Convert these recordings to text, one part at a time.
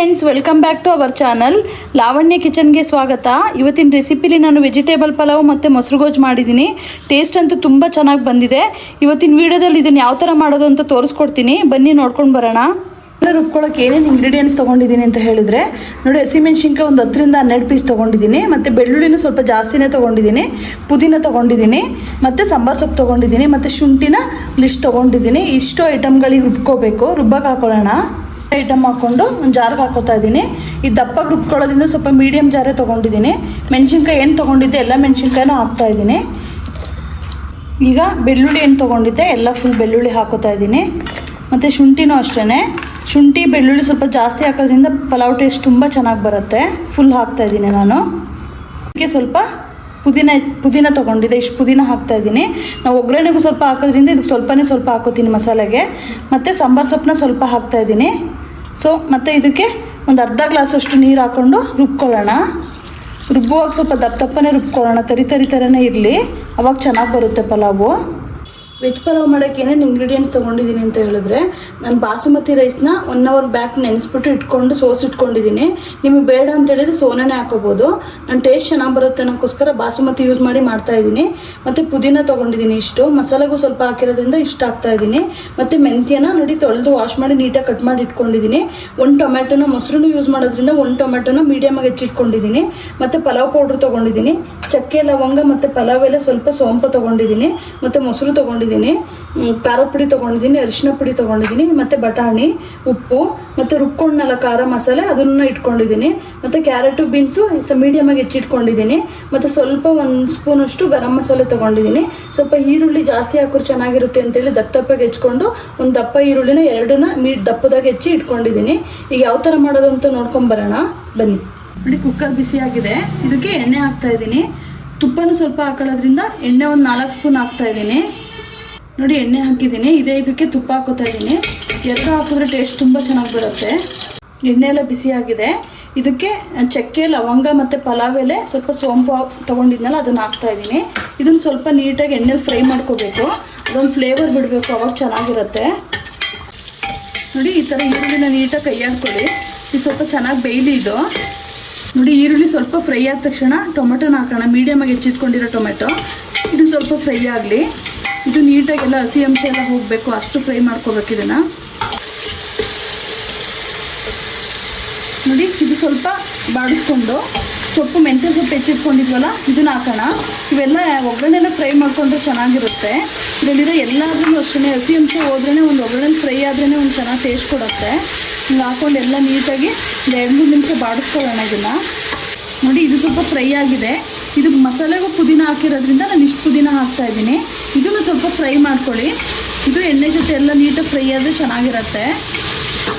Friends, welcome back to our channel Lavanya ಕಿಚನ್ಗೆ ಸ್ವಾಗತ. ಇವತ್ತಿನ ರೆಸಿಪಿಲಿ ನಾನು ವೆಜಿಟೇಬಲ್ ಪಲಾವ್ ಮತ್ತು ಮೊಸರು ಗೋಜ್ ಮಾಡಿದ್ದೀನಿ. ಟೇಸ್ಟ್ ಅಂತೂ ತುಂಬ ಚೆನ್ನಾಗಿ ಬಂದಿದೆ. ಇವತ್ತಿನ ವೀಡಿಯೋದಲ್ಲಿ ಇದನ್ನು ಯಾವ ಥರ ಮಾಡೋದು ಅಂತ ತೋರಿಸ್ಕೊಡ್ತೀನಿ, ಬನ್ನಿ ನೋಡ್ಕೊಂಡು ಬರೋಣ. ರುಬ್ಕೊಳ್ಳೋಕೆ ಏನೇನು ಇಂಗ್ರೀಡಿಯೆಂಟ್ಸ್ ತೊಗೊಂಡಿದ್ದೀನಿ ಅಂತ ಹೇಳಿದ್ರೆ ನೋಡಿ, ಹಸಿಮೆಣ್ಸಿನ್ಕಾಯಿ ಒಂದು 10ರಿಂದ 12 ಪೀಸ್ ತೊಗೊಂಡಿದ್ದೀನಿ, ಮತ್ತು ಬೆಳ್ಳುಳ್ಳಿನೂ ಸ್ವಲ್ಪ ಜಾಸ್ತಿನೇ ತೊಗೊಂಡಿದ್ದೀನಿ, ಪುದೀನ ತೊಗೊಂಡಿದ್ದೀನಿ, ಮತ್ತು ಸಾಂಬಾರು ಸೊಪ್ಪು ತೊಗೊಂಡಿದ್ದೀನಿ, ಮತ್ತು ಶುಂಠಿನ ಲಿಸ್ಟ್ ತೊಗೊಂಡಿದ್ದೀನಿ. ಇಷ್ಟು ಐಟಮ್ಗಳಿಗೆ ರುಬ್ಕೋಬೇಕು. ರುಬ್ಬಕ್ಕೆ ಹಾಕೊಳ್ಳೋಣ. ಐಟಮ್ ಹಾಕ್ಕೊಂಡು ಒಂದು ಜಾರ್ಗೆ ಹಾಕೋತಾ ಇದ್ದೀನಿ. ಈ ದಪ್ಪಗೆ ರುಬ್ಕೊಳ್ಳೋದ್ರಿಂದ ಸ್ವಲ್ಪ ಮೀಡಿಯಮ್ ಜಾರೇ ತೊಗೊಂಡಿದ್ದೀನಿ. ಮೆಣಸಿನ್ಕಾಯಿ ಏನು ತೊಗೊಂಡಿದ್ದೆ ಎಲ್ಲ ಮೆಣಸಿನ್ಕಾಯಿನೂ ಹಾಕ್ತಾಯಿದ್ದೀನಿ. ಈಗ ಬೆಳ್ಳುಳ್ಳಿ ಏನು ತೊಗೊಂಡಿದ್ದೆ ಎಲ್ಲ ಫುಲ್ ಬೆಳ್ಳುಳ್ಳಿ ಹಾಕೋತಾ ಇದ್ದೀನಿ. ಮತ್ತು ಶುಂಠಿನೂ ಅಷ್ಟೇ, ಶುಂಠಿ ಬೆಳ್ಳುಳ್ಳಿ ಸ್ವಲ್ಪ ಜಾಸ್ತಿ ಹಾಕೋದ್ರಿಂದ ಪಲಾವ್ ಟೇಸ್ಟ್ ತುಂಬ ಚೆನ್ನಾಗಿ ಬರುತ್ತೆ. ಫುಲ್ ಹಾಕ್ತಾಯಿದ್ದೀನಿ ನಾನು. ಇದಕ್ಕೆ ಸ್ವಲ್ಪ ಪುದೀನ ತೊಗೊಂಡಿದ್ದೆ, ಇಷ್ಟು ಪುದೀನ ಹಾಕ್ತಾಯಿದ್ದೀನಿ. ನಾವು ಒಗ್ಗರಣೆಗೂ ಸ್ವಲ್ಪ ಹಾಕೋದ್ರಿಂದ ಇದಕ್ಕೆ ಸ್ವಲ್ಪ ಹಾಕೋತೀನಿ ಮಸಾಲೆಗೆ. ಮತ್ತು ಸಾಂಬಾರು ಸೊಪ್ಪನ್ನ ಸ್ವಲ್ಪ ಹಾಕ್ತಾಯಿದ್ದೀನಿ. ಮತ್ತು ಇದಕ್ಕೆ ಒಂದು ಅರ್ಧ ಗ್ಲಾಸಷ್ಟು ನೀರು ಹಾಕ್ಕೊಂಡು ರುಬ್ಕೊಳ್ಳೋಣ. ರುಬ್ಬುವಾಗ ಸ್ವಲ್ಪ ದಪ್ಪನೇ ರುಬ್ಕೊಳ್ಳೋಣ, ತರಿ ಥರನೇ ಇರಲಿ, ಅವಾಗ ಚೆನ್ನಾಗಿ ಬರುತ್ತೆ ಪಲಾವು. ವೆಜ್ ಪಲಾವ್ ಮಾಡೋಕ್ಕೆ ಏನೇನು ಇಂಗ್ರೀಡಿಯೆಂಟ್ಸ್ ತೊಗೊಂಡಿದ್ದೀನಿ ಅಂತ ಹೇಳಿದ್ರೆ, ನಾನು ಬಾಸುಮತಿ ರೈಸ್ನ 1 ಅವರ್ ಬ್ಯಾಕ್ ನೆನೆಸ್ಬಿಟ್ಟು ಇಟ್ಕೊಂಡು ಸೋಸಿಟ್ಕೊಂಡಿದ್ದೀನಿ. ನಿಮಗೆ ಬೇಡ ಅಂತ ಹೇಳಿದ್ರೆ ಸೋನಾನೇ ಹಾಕೋಬೋದು. ನಾನು ಟೇಸ್ಟ್ ಚೆನ್ನಾಗಿ ಬರುತ್ತೆ ಅನ್ನೋಕ್ಕೋಸ್ಕರ ಬಾಸುಮತಿ ಯೂಸ್ ಮಾಡಿ ಮಾಡ್ತಾಯಿದ್ದೀನಿ. ಮತ್ತು ಪುದೀನ ತೊಗೊಂಡಿದ್ದೀನಿ ಇಷ್ಟು, ಮಸಾಲೆಗೂ ಸ್ವಲ್ಪ ಹಾಕಿರೋದ್ರಿಂದ ಇಷ್ಟು ಹಾಕ್ತಾಯಿದ್ದೀನಿ. ಮತ್ತು ಮೆಂತ್ಯನ ನೋಡಿ ತೊಳೆದು ವಾಶ್ ಮಾಡಿ ನೀಟಾಗಿ ಕಟ್ ಮಾಡಿ ಇಟ್ಕೊಂಡಿದ್ದೀನಿ. 1 ಟೊಮೆಟೊನ, ಮೊಸರು ಯೂಸ್ ಮಾಡೋದ್ರಿಂದ 1 ಟೊಮೆಟೊನ ಮೀಡಿಯಮಾಗಿ ಹೆಚ್ಚಿಟ್ಕೊಂಡಿದ್ದೀನಿ. ಮತ್ತು ಪಲಾವ್ ಪೌಡ್ರ್ ತೊಗೊಂಡಿದ್ದೀನಿ, ಚಕ್ಕೆ ಲವಂಗ ಮತ್ತು ಪಲಾವ್ ಎಲೆ, ಸ್ವಲ್ಪ ಸೋಂಪು ತೊಗೊಂಡಿದ್ದೀನಿ, ಮತ್ತು ಮೊಸರು ತೊಗೊಂಡಿದ್ದೀನಿ, ಖಾರ ಪುಡಿ ತೊಗೊಂಡಿದ್ದೀನಿ, ಅರಿಶಿನ ಪುಡಿ ತೊಗೊಂಡಿದ್ದೀನಿ, ಮತ್ತು ಬಟಾಣಿ, ಉಪ್ಪು, ಮತ್ತು ರುಬ್ಕೊಂಡ್ನಲ್ಲ ಖಾರ ಮಸಾಲೆ ಅದನ್ನು ಇಟ್ಕೊಂಡಿದ್ದೀನಿ. ಮತ್ತು ಕ್ಯಾರೆಟು ಬೀನ್ಸು ಮೀಡಿಯಮಾಗಿ ಹೆಚ್ಚಿಟ್ಕೊಂಡಿದ್ದೀನಿ. ಮತ್ತು ಸ್ವಲ್ಪ 1 ಸ್ಪೂನಷ್ಟು ಗರಂ ಮಸಾಲೆ ತೊಗೊಂಡಿದ್ದೀನಿ. ಸ್ವಲ್ಪ ಈರುಳ್ಳಿ ಜಾಸ್ತಿ ಹಾಕೋರು ಚೆನ್ನಾಗಿರುತ್ತೆ ಅಂತೇಳಿ ದಪ್ಪಗೆ ಹೆಚ್ಕೊಂಡು ಒಂದು ದಪ್ಪ ಈರುಳ್ಳಿನ 2ನ ದಪ್ಪದಾಗಿ ಹೆಚ್ಚಿ ಇಟ್ಕೊಂಡಿದ್ದೀನಿ. ಈಗ ಯಾವ ಥರ ಮಾಡೋದು ಅಂತ ನೋಡ್ಕೊಂಬರೋಣ ಬನ್ನಿ. ನೋಡಿ, ಕುಕ್ಕರ್ ಬಿಸಿಯಾಗಿದೆ. ಇದಕ್ಕೆ ಎಣ್ಣೆ ಹಾಕ್ತಾಯಿದ್ದೀನಿ. ತುಪ್ಪನೂ ಸ್ವಲ್ಪ ಹಾಕೊಳ್ಳೋದ್ರಿಂದ ಎಣ್ಣೆ ಒಂದು 4 ಸ್ಪೂನ್ ಹಾಕ್ತಾಯಿದ್ದೀನಿ. ನೋಡಿ, ಎಣ್ಣೆ ಹಾಕಿದ್ದೀನಿ. ಇದಕ್ಕೆ ತುಪ್ಪ ಹಾಕೋತಾ ಇದ್ದೀನಿ. 2 ಹಾಕಿದ್ರೆ ಟೇಸ್ಟ್ ತುಂಬ ಚೆನ್ನಾಗಿ ಬರುತ್ತೆ. ಎಣ್ಣೆ ಎಲ್ಲ ಬಿಸಿಯಾಗಿದೆ. ಇದಕ್ಕೆ ಚಕ್ಕೆ ಲವಂಗ ಮತ್ತು ಪಲಾವ್ ಎಲೆ, ಸ್ವಲ್ಪ ಸೋಂಪು ತೊಗೊಂಡಿದ್ನಲ್ಲ ಅದನ್ನು ಹಾಕ್ತಾಯಿದ್ದೀನಿ. ಇದನ್ನು ಸ್ವಲ್ಪ ನೀಟಾಗಿ ಎಣ್ಣೆಲಿ ಫ್ರೈ ಮಾಡ್ಕೋಬೇಕು. ಅದೊಂದು ಫ್ಲೇವರ್ ಬಿಡಬೇಕು, ಅವಾಗ ಚೆನ್ನಾಗಿರುತ್ತೆ. ನೋಡಿ, ಈ ಥರ ಈರುಳ್ಳಿನ ನೀಟಾಗಿ ಕೈ ಹಾಕ್ಕೊಳ್ಳಿ. ಇದು ಸ್ವಲ್ಪ ಚೆನ್ನಾಗಿ ಬೇಯಲಿ. ಇದು ನೋಡಿ, ಈರುಳ್ಳಿ ಸ್ವಲ್ಪ ಫ್ರೈ ಆದ ತಕ್ಷಣ ಟೊಮೆಟೊನ ಹಾಕೋಣ. ಮೀಡಿಯಮಾಗಿ ಹೆಚ್ಚಿಟ್ಕೊಂಡಿರೋ ಟೊಮೆಟೊ ಇದು ಸ್ವಲ್ಪ ಫ್ರೈ ಆಗಲಿ. ಇದು ನೀಟಾಗೆಲ್ಲ ಹಸಿ ಅಂಶ ಎಲ್ಲ ಹೋಗಬೇಕು, ಅಷ್ಟು ಫ್ರೈ ಮಾಡ್ಕೋಬೇಕು ಇದನ್ನು. ನೋಡಿ, ಇದು ಸ್ವಲ್ಪ ಬಾಡಿಸ್ಕೊಂಡು ಸೊಪ್ಪು ಮೆಂತ್ಯ ಸೊಪ್ಪು ಹೆಚ್ಚಿಟ್ಕೊಂಡಿದ್ವಲ್ಲ ಇದನ್ನು ಹಾಕೋಣ. ಇವೆಲ್ಲ ಒಗ್ಗರಣೆಲ್ಲ ಫ್ರೈ ಮಾಡಿಕೊಂಡ್ರೆ ಚೆನ್ನಾಗಿರುತ್ತೆ. ಇದರಲ್ಲಿರೋ ಎಲ್ಲಾದ್ರೂ ಅಷ್ಟೇ ಹಸಿ ಅಂಶ ಹೋದ್ರೇ ಒಂದು ಒಗ್ಗರಣೆ ಫ್ರೈ ಆದ್ರೇ ಒಂದು ಚೆನ್ನಾಗಿ ಟೇಸ್ಟ್ ಕೊಡುತ್ತೆ. ಹಿಂಗೆ ಹಾಕ್ಕೊಂಡು ಎಲ್ಲ ನೀಟಾಗಿ 2-3 ನಿಮಿಷ ಬಾಡಿಸ್ಕೊಳ್ಳೋಣ ಇದನ್ನು. ನೋಡಿ, ಇದು ಸ್ವಲ್ಪ ಫ್ರೈ ಆಗಿದೆ. ಇದು ಮಸಾಲೆಗೂ ಪುದೀನ ಹಾಕಿರೋದ್ರಿಂದ ನಾನು ಇಷ್ಟು ಪುದೀನ ಹಾಕ್ತಾಯಿದ್ದೀನಿ. ಇದನ್ನು ಸ್ವಲ್ಪ ಫ್ರೈ ಮಾಡ್ಕೊಳ್ಳಿ. ಇದು ಎಣ್ಣೆ ಜೊತೆ ಎಲ್ಲ ನೀಟಾಗಿ ಫ್ರೈ ಆದರೆ ಚೆನ್ನಾಗಿರುತ್ತೆ.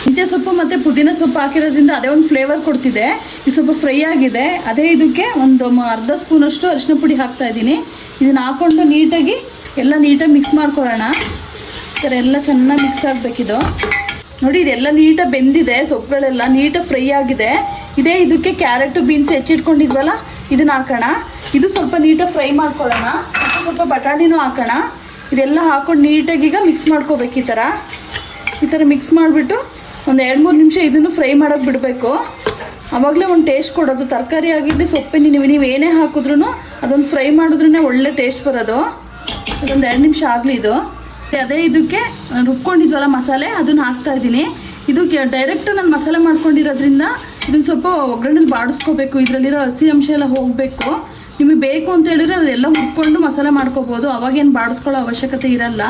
ಮೆಂತ್ಯ ಸೊಪ್ಪು ಮತ್ತು ಪುದೀನ ಸೊಪ್ಪು ಹಾಕಿರೋದ್ರಿಂದ ಅದೇ ಒಂದು ಫ್ಲೇವರ್ ಕೊಡ್ತಿದೆ. ಇದು ಸ್ವಲ್ಪ ಫ್ರೈ ಆಗಿದೆ. ಅದೇ ಇದಕ್ಕೆ ಒಂದು ಅರ್ಧ ಸ್ಪೂನಷ್ಟು ಅರಿಶಿನ ಪುಡಿ ಹಾಕ್ತಾಯಿದ್ದೀನಿ. ಇದನ್ನು ಹಾಕ್ಕೊಂಡು ನೀಟಾಗಿ ಎಲ್ಲ ನೀಟಾಗಿ ಮಿಕ್ಸ್ ಮಾಡ್ಕೊಳ್ಳೋಣ. ಈ ಥರ ಎಲ್ಲ ಚೆನ್ನಾಗಿ ಮಿಕ್ಸ್ ಆಗಬೇಕಿದು. ನೋಡಿ, ಇದೆಲ್ಲ ನೀಟಾಗಿ ಬೆಂದಿದೆ, ಸೊಪ್ಪುಗಳೆಲ್ಲ ನೀಟಾಗಿ ಫ್ರೈ ಆಗಿದೆ. ಇದಕ್ಕೆ ಕ್ಯಾರೆಟು ಬೀನ್ಸ್ ಹೆಚ್ಚಿಟ್ಕೊಂಡಿದ್ವಲ್ಲ ಇದನ್ನು ಹಾಕೋಣ. ಇದು ಸ್ವಲ್ಪ ನೀಟಾಗಿ ಫ್ರೈ ಮಾಡ್ಕೊಳ್ಳೋಣ. ಮತ್ತು ಸ್ವಲ್ಪ ಬಟಾಣಿನೂ ಹಾಕೋಣ. ಇದೆಲ್ಲ ಹಾಕ್ಕೊಂಡು ನೀಟಾಗಿ ಈಗ ಮಿಕ್ಸ್ ಮಾಡ್ಕೋಬೇಕು. ಈ ಥರ ಮಿಕ್ಸ್ ಮಾಡಿಬಿಟ್ಟು ಒಂದು 2-3 ನಿಮಿಷ ಇದನ್ನು ಫ್ರೈ ಮಾಡೋಕ್ಕೆ ಬಿಡಬೇಕು. ಆವಾಗಲೇ ಒಂದು ಟೇಸ್ಟ್ ಕೊಡೋದು. ತರಕಾರಿ ಆಗಿರಲಿ ಸೊಪ್ಪಿನ ನೀವು ಏನೇ ಹಾಕಿದ್ರೂ ಅದೊಂದು ಫ್ರೈ ಮಾಡಿದ್ರೇ ಒಳ್ಳೆ ಟೇಸ್ಟ್ ಬರೋದು. ಅದೊಂದು 2 ನಿಮಿಷ ಆಗಲಿ ಇದು. ಅದೇ ಇದಕ್ಕೆ ರುಬ್ಕೊಂಡಿದ್ವಲ್ಲ ಮಸಾಲೆ ಅದನ್ನು ಹಾಕ್ತಾಯಿದ್ದೀನಿ. ಇದಕ್ಕೆ ಡೈರೆಕ್ಟು ನಾನು ಮಸಾಲೆ ಮಾಡ್ಕೊಂಡಿರೋದ್ರಿಂದ ಇದನ್ನು ಸ್ವಲ್ಪ ಒಗ್ಗರಣೆಲಿ ಬಾಡಿಸ್ಕೋಬೇಕು. ಇದರಲ್ಲಿರೋ ಹಸಿ ಅಂಶ ಎಲ್ಲ ಹೋಗಬೇಕು. ನಿಮಗೆ ಬೇಕು ಅಂತ ಹೇಳಿದ್ರೆ ಅದೆಲ್ಲ ಹುರ್ಕೊಂಡು ಮಸಾಲೆ ಮಾಡ್ಕೋಬೋದು, ಅವಾಗೇನು ಬಾಡಿಸ್ಕೊಳ್ಳೋ ಅವಶ್ಯಕತೆ ಇರಲ್ಲ.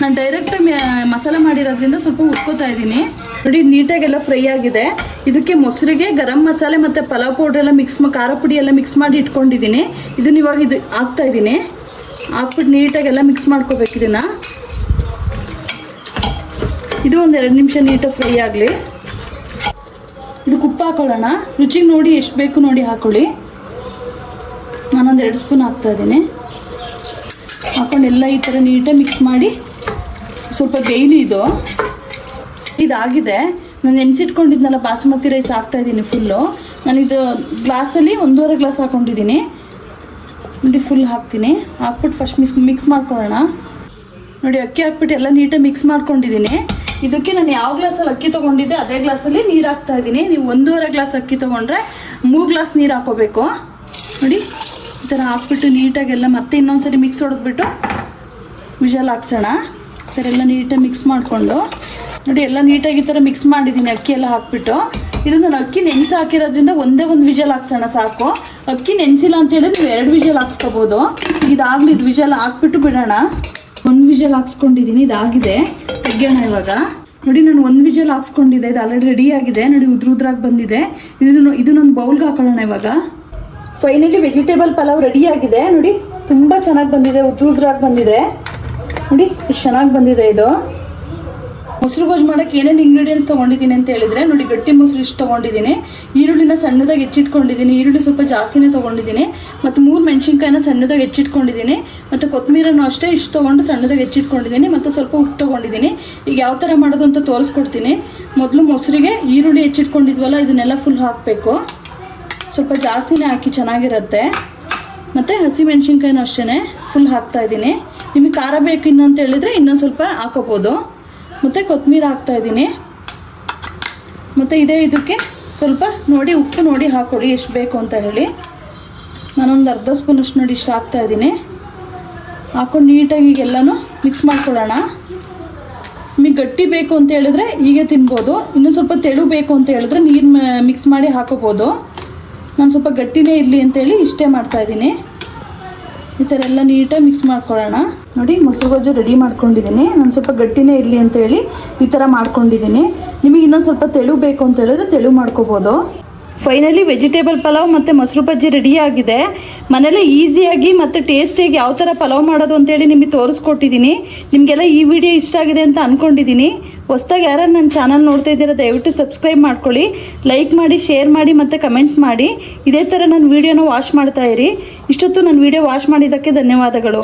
ನಾನು ಡೈರೆಕ್ಟ್ ಮಸಾಲೆ ಮಾಡಿರೋದ್ರಿಂದ ಸ್ವಲ್ಪ ಹುರ್ಕೋತಾ ಇದ್ದೀನಿ. ನೋಡಿ, ನೀಟಾಗೆಲ್ಲ ಫ್ರೈ ಆಗಿದೆ. ಇದಕ್ಕೆ ಮೊಸರಿಗೆ ಗರಂ ಮಸಾಲೆ ಮತ್ತು ಪಲಾವ್ ಪೌಡ್ರ್ ಎಲ್ಲ ಖಾರ ಪುಡಿ ಎಲ್ಲ ಮಿಕ್ಸ್ ಮಾಡಿ ಇಟ್ಕೊಂಡಿದ್ದೀನಿ. ಇದನ್ನು ಇವಾಗ ಇದು ಹಾಕ್ತಾಯಿದ್ದೀನಿ. ಹಾಕ್ಬಿಟ್ಟು ನೀಟಾಗೆಲ್ಲ ಮಿಕ್ಸ್ ಮಾಡ್ಕೋಬೇಕು ಇದನ್ನು. ಇದು ಒಂದು 2 ನಿಮಿಷ ನೀಟಾಗಿ ಫ್ರೈ ಆಗಲಿ. ಇದಕ್ಕೆ ಉಪ್ಪು ಹಾಕೊಳ್ಳೋಣ. ರುಚಿಗೆ ನೋಡಿ ಎಷ್ಟು ಬೇಕು ನೋಡಿ ಹಾಕ್ಕೊಳ್ಳಿ. ನಾನೊಂದು 2 ಸ್ಪೂನ್ ಹಾಕ್ತಾಯಿದ್ದೀನಿ. ಹಾಕ್ಕೊಂಡು ಎಲ್ಲ ಈ ಥರ ನೀಟಾಗಿ ಮಿಕ್ಸ್ ಮಾಡಿ ಸ್ವಲ್ಪ ಬೇಯಲಿ. ಇದಾಗಿದೆ. ನಾನು ನೆನೆಸಿಟ್ಕೊಂಡಿದ್ನಲ್ಲ ಬಾಸುಮತಿ ರೈಸ್ ಹಾಕ್ತಾಯಿದ್ದೀನಿ ಫುಲ್ಲು. ನಾನಿದು ಗ್ಲಾಸಲ್ಲಿ 1.5 ಗ್ಲಾಸ್ ಹಾಕ್ಕೊಂಡಿದ್ದೀನಿ. ನೋಡಿ, ಫುಲ್ ಹಾಕ್ತೀನಿ. ಹಾಕ್ಬಿಟ್ಟು ಫಸ್ಟ್ ಮಿಕ್ಸ್ ಮಾಡ್ಕೊಳ್ಳೋಣ. ನೋಡಿ, ಅಕ್ಕಿ ಹಾಕ್ಬಿಟ್ಟು ಎಲ್ಲ ನೀಟಾಗಿ ಮಿಕ್ಸ್ ಮಾಡ್ಕೊಂಡಿದ್ದೀನಿ. ಇದಕ್ಕೆ ನಾನು ಯಾವ ಗ್ಲಾಸಲ್ಲಿ ಅಕ್ಕಿ ತೊಗೊಂಡಿದ್ದೆ ಅದೇ ಗ್ಲಾಸಲ್ಲಿ ನೀರು ಹಾಕ್ತಾ ಇದ್ದೀನಿ. ನೀವು 1.5 ಗ್ಲಾಸ್ ಅಕ್ಕಿ ತೊಗೊಂಡ್ರೆ 3 ಗ್ಲಾಸ್ ನೀರು ಹಾಕೋಬೇಕು. ನೋಡಿ ಈ ಥರ ಹಾಕ್ಬಿಟ್ಟು ನೀಟಾಗೆಲ್ಲ ಮತ್ತೆ ಇನ್ನೊಂದ್ಸರಿ ಮಿಕ್ಸ್ ಹೊಡೆದ್ಬಿಟ್ಟು ವಿಷಲ್ ಹಾಕ್ಸೋಣ. ಈ ಥರ ಎಲ್ಲ ನೀಟಾಗಿ ಮಿಕ್ಸ್ ಮಾಡಿಕೊಂಡು ನೋಡಿ ಎಲ್ಲ ನೀಟಾಗಿ ಈ ಥರ ಮಿಕ್ಸ್ ಮಾಡಿದ್ದೀನಿ ಅಕ್ಕಿ ಎಲ್ಲ ಹಾಕ್ಬಿಟ್ಟು. ಇದು ನಾನು ಅಕ್ಕಿ ನೆನೆಸಿ ಹಾಕಿರೋದ್ರಿಂದ ಒಂದೇ ಒಂದು ವಿಷಲ್ ಹಾಕ್ಸೋಣ ಸಾಕು. ಅಕ್ಕಿ ನೆನೆಸಿಲ್ಲ ಅಂತ ಹೇಳಿದ್ರೆ ನೀವು 2 ವಿಷಲ್ ಹಾಕ್ಸ್ಕೋಬೋದು. ಇದಾಗಲಿ ಇದು ವಿಷಲ್ ಹಾಕ್ಬಿಟ್ಟು ಬಿಡೋಣ. 1 ವಿಷಲ್ ಹಾಕ್ಸ್ಕೊಂಡಿದ್ದೀನಿ, ಇದಾಗಿದೆ. ತೆಗೆಯೋಣ ಇವಾಗ. ನೋಡಿ ನಾನು 1 ವಿಷಲ್ ಹಾಕ್ಸ್ಕೊಂಡಿದ್ದೆ, ಇದು ಆಲ್ರೆಡಿ ರೆಡಿ ಆಗಿದೆ. ನೋಡಿ ಉದ್ರಾಗಿ ಬಂದಿದೆ. ಇದನ್ನೊಂದು ಬೌಲ್ಗೆ ಹಾಕೊಳ್ಳೋಣ ಇವಾಗ. ಫೈನಲಿ ವೆಜಿಟೇಬಲ್ ಪಲಾವ್ ರೆಡಿ ಆಗಿದೆ. ನೋಡಿ ತುಂಬ ಚೆನ್ನಾಗಿ ಬಂದಿದೆ, ಉದ್ರಾಗಿ ಬಂದಿದೆ. ನೋಡಿ ಎಷ್ಟು ಚೆನ್ನಾಗಿ ಬಂದಿದೆ ಇದು. ಮೊಸರು ಗೊಜ್ಜು ಮಾಡೋಕ್ಕೆ ಏನೇನು ಇಂಗ್ರೀಡಿಯೆಂಟ್ಸ್ ತೊಗೊಂಡಿದ್ದೀನಿ ಅಂತ ಹೇಳಿದರೆ ನೋಡಿ, ಗಟ್ಟಿ ಮೊಸರು ಇಷ್ಟು ತೊಗೊಂಡಿದ್ದೀನಿ, ಈರುಳ್ಳಿನ ಸಣ್ಣದಾಗಿ ಹೆಚ್ಚಿಟ್ಕೊಂಡಿದ್ದೀನಿ, ಈರುಳ್ಳಿ ಸ್ವಲ್ಪ ಜಾಸ್ತಿನೇ ತೊಗೊಂಡಿದ್ದೀನಿ, ಮತ್ತು 3 ಮೆಣಸಿನ್ಕಾಯಿನ ಸಣ್ಣದಾಗಿ ಹೆಚ್ಚಿಟ್ಕೊಂಡಿದ್ದೀನಿ, ಮತ್ತು ಕೊತ್ತಂಬರಿನೂ ಅಷ್ಟೇ ಇಷ್ಟು ತೊಗೊಂಡು ಸಣ್ಣದಾಗಿ ಹೆಚ್ಚಿಟ್ಕೊಂಡಿದ್ದೀನಿ, ಮತ್ತು ಸ್ವಲ್ಪ ಉಪ್ಪು ತೊಗೊಂಡಿದ್ದೀನಿ. ಈಗ ಯಾವ ಥರ ಮಾಡೋದು ಅಂತ ತೋರಿಸ್ಕೊಡ್ತೀನಿ. ಮೊದಲು ಮೊಸರಿಗೆ ಈರುಳ್ಳಿ ಹೆಚ್ಚಿಟ್ಕೊಂಡಿದ್ವಲ್ಲ ಇದನ್ನೆಲ್ಲ ಫುಲ್ ಹಾಕಬೇಕು. ಸ್ವಲ್ಪ ಜಾಸ್ತಿನೇ ಹಾಕಿ ಚೆನ್ನಾಗಿರುತ್ತೆ. ಮತ್ತು ಹಸಿಮೆಣ್ಸಿನ್ಕಾಯಿನೂ ಅಷ್ಟೇ ಫುಲ್ ಹಾಕ್ತಾಯಿದ್ದೀನಿ. ನಿಮಗೆ ಖಾರ ಬೇಕು ಇನ್ನು ಅಂತ ಹೇಳಿದರೆ ಇನ್ನೊಂದು ಸ್ವಲ್ಪ ಹಾಕೋಬೋದು. ಮತ್ತು ಕೊತ್ತಂಬರಿ ಹಾಕ್ತಾಯಿದ್ದೀನಿ. ಮತ್ತು ಇದಕ್ಕೆ ಸ್ವಲ್ಪ ನೋಡಿ ಉಪ್ಪು ನೋಡಿ ಹಾಕ್ಕೊಳ್ಳಿ ಎಷ್ಟು ಬೇಕು ಅಂತ ಹೇಳಿ. ನಾನೊಂದು ಅರ್ಧ ಸ್ಪೂನಷ್ಟು ನೋಡಿ ಇಷ್ಟು ಹಾಕ್ತಾಯಿದ್ದೀನಿ. ಹಾಕ್ಕೊಂಡು ನೀಟಾಗಿ ಎಲ್ಲನೂ ಮಿಕ್ಸ್ ಮಾಡ್ಕೊಳ್ಳೋಣ. ನಿಮಗೆ ಗಟ್ಟಿ ಬೇಕು ಅಂತ ಹೇಳಿದ್ರೆ ಹೀಗೆ ತಿನ್ಬೋದು. ಇನ್ನೂ ಸ್ವಲ್ಪ ತೆಳು ಬೇಕು ಅಂತ ಹೇಳಿದ್ರೆ ನೀರು ಮಿಕ್ಸ್ ಮಾಡಿ ಹಾಕೋಬೋದು. ನಾನು ಸ್ವಲ್ಪ ಗಟ್ಟಿನೇ ಇರಲಿ ಅಂತೇಳಿ ಇಷ್ಟೇ ಮಾಡ್ತಾಯಿದ್ದೀನಿ. ಈ ಥರ ಎಲ್ಲ ನೀಟಾಗಿ ಮಿಕ್ಸ್ ಮಾಡ್ಕೊಳ್ಳೋಣ. ನೋಡಿ ಮೊಸರು ಗೊಜ್ಜು ರೆಡಿ ಮಾಡ್ಕೊಂಡಿದ್ದೀನಿ. ನಾನು ಸ್ವಲ್ಪ ಗಟ್ಟಿನೇ ಇರಲಿ ಅಂತೇಳಿ ಈ ಥರ ಮಾಡ್ಕೊಂಡಿದ್ದೀನಿ. ನಿಮಗೆ ಇನ್ನೊಂದು ಸ್ವಲ್ಪ ತೆಳು ಬೇಕು ಅಂತ ಹೇಳಿದ್ರೆ ತೆಳು ಮಾಡ್ಕೋಬೋದು. ಫೈನಲಿ ವೆಜಿಟೇಬಲ್ ಪಲಾವ್ ಮತ್ತು ಮೊಸರು ಬಜ್ಜಿ ರೆಡಿ ಆಗಿದೆ. ಮನೇಲೆ ಈಸಿಯಾಗಿ ಮತ್ತು ಟೇಸ್ಟಿಯಾಗಿ ಯಾವ ಥರ ಪಲಾವ್ ಮಾಡೋದು ಅಂತೇಳಿ ನಿಮಗೆ ತೋರಿಸ್ಕೊಟ್ಟಿದ್ದೀನಿ. ನಿಮಗೆಲ್ಲ ಈ ವಿಡಿಯೋ ಇಷ್ಟ ಆಗಿದೆ ಅಂತ ಅಂದ್ಕೊಂಡಿದ್ದೀನಿ. ಹೊಸ್ದಾಗಿ ಯಾರು ನನ್ನ ಚಾನಲ್ ನೋಡ್ತಾ ಇದ್ದೀರಾ ದಯವಿಟ್ಟು ಸಬ್ಸ್ಕ್ರೈಬ್ ಮಾಡ್ಕೊಳ್ಳಿ, ಲೈಕ್ ಮಾಡಿ, ಶೇರ್ ಮಾಡಿ ಮತ್ತು ಕಮೆಂಟ್ಸ್ ಮಾಡಿ. ಇದೇ ಥರ ನನ್ನ ವೀಡಿಯೋನ ವಾಚ್ ಮಾಡ್ತಾಯಿರಿ. ಇಷ್ಟೊತ್ತು ನನ್ನ ವೀಡಿಯೋ ವಾಚ್ ಮಾಡಿದ್ದಕ್ಕೆ ಧನ್ಯವಾದಗಳು.